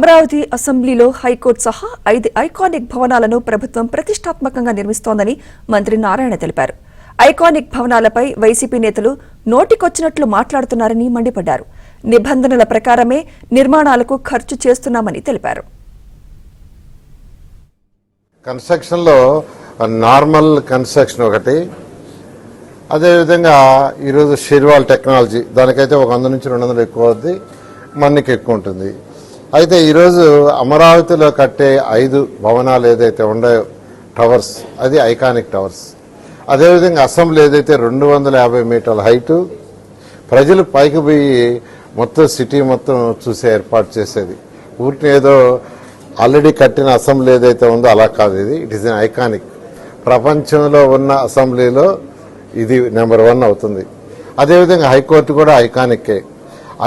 అమరావతి అసెంబ్లీలో హైకోర్టు సహా 5 ఐకానిక్ భవనాలను ప్రభుత్వం ప్రతిష్టాత్మకంగా నిర్మిస్తోందని మంత్రి నారాయణ తెలిపారు. ఐకానిక్ భవనాలపై వైసీపీ నేతలు నోటికొచ్చినట్లు మాట్లాడుతున్నారని మండిపడ్డారు. నిబంధనల ప్రకారమే నిర్మాణాలకు ఖర్చు చేస్తున్నామని తెలిపారు. కన్స్ట్రక్షన్ లో నార్మల్ కన్స్ట్రక్షన్ ఒకటి, అదేవిధంగా ఈరోజు షిర్వాల్ టెక్నాలజీ దానికైతే 100 నుంచి 200 ఎక్కువ అవుద్ది, మన్నికి ఎక్కువ ఉంటుంది. అయితే ఈరోజు అమరావతిలో కట్టే 5 భవనాలు ఏదైతే ఉన్నాయో టవర్స్, అది ఐకానిక్ టవర్స్. అదేవిధంగా అసెంబ్లీ ఏదైతే 250 మీటర్ల హైటు, ప్రజలు పైకి పోయి మొత్తం సిటీ మొత్తం చూసే ఏర్పాటు చేసేది. ఊరికి ఏదో ఆల్రెడీ కట్టిన అసెంబ్లీ ఏదైతే ఉందో అలా కాదు, ఇది ఇట్ ఈస్ ఎన్ ఐకానిక్. ప్రపంచంలో ఉన్న అసెంబ్లీలో ఇది నెంబర్ 1 అవుతుంది. అదేవిధంగా హైకోర్టు కూడా ఐకానిక్కే.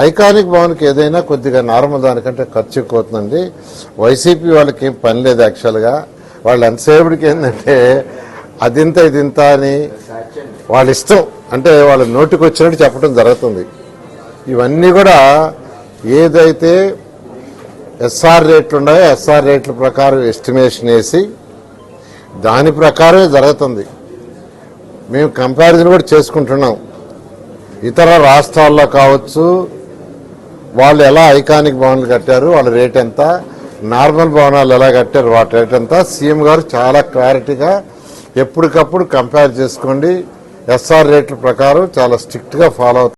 ఐకానిక్ భవన్కి ఏదైనా కొద్దిగా నార్మల్ దానికంటే ఖర్చు ఎక్కువ అవుతుందండి. వైసీపీ వాళ్ళకి ఏం పని లేదు యాక్చువల్గా. వాళ్ళు ఎంతసేపటికి ఏంటంటే అదింత ఇదింత అని వాళ్ళ ఇష్టం, అంటే వాళ్ళ నోటికి వచ్చినట్టు చెప్పడం జరుగుతుంది. ఇవన్నీ కూడా ఏదైతే ఎస్ఆర్ రేట్లు ఉన్నాయో ఎస్ఆర్ రేట్ల ప్రకారం ఎస్టిమేషన్ వేసి దాని ప్రకారమే జరుగుతుంది. మేము కంపారిజన్ కూడా చేసుకుంటున్నాం. ఇతర రాష్ట్రాల్లో కావచ్చు, వాళ్ళు ఎలా ఐకానిక్ భవనాలు కట్టారు, వాళ్ళ రేట్ ఎంత, నార్మల్ భవనాలు ఎలా కట్టారు వాటి రేట్ ఎంత, సీఎం గారు చాలా క్లారిటీగా ఎప్పటికప్పుడు కంపేర్ చేసుకోండి. ఎస్ఆర్ రేట్ల ప్రకారం చాలా స్ట్రిక్ట్గా ఫాలో అవుతుంది.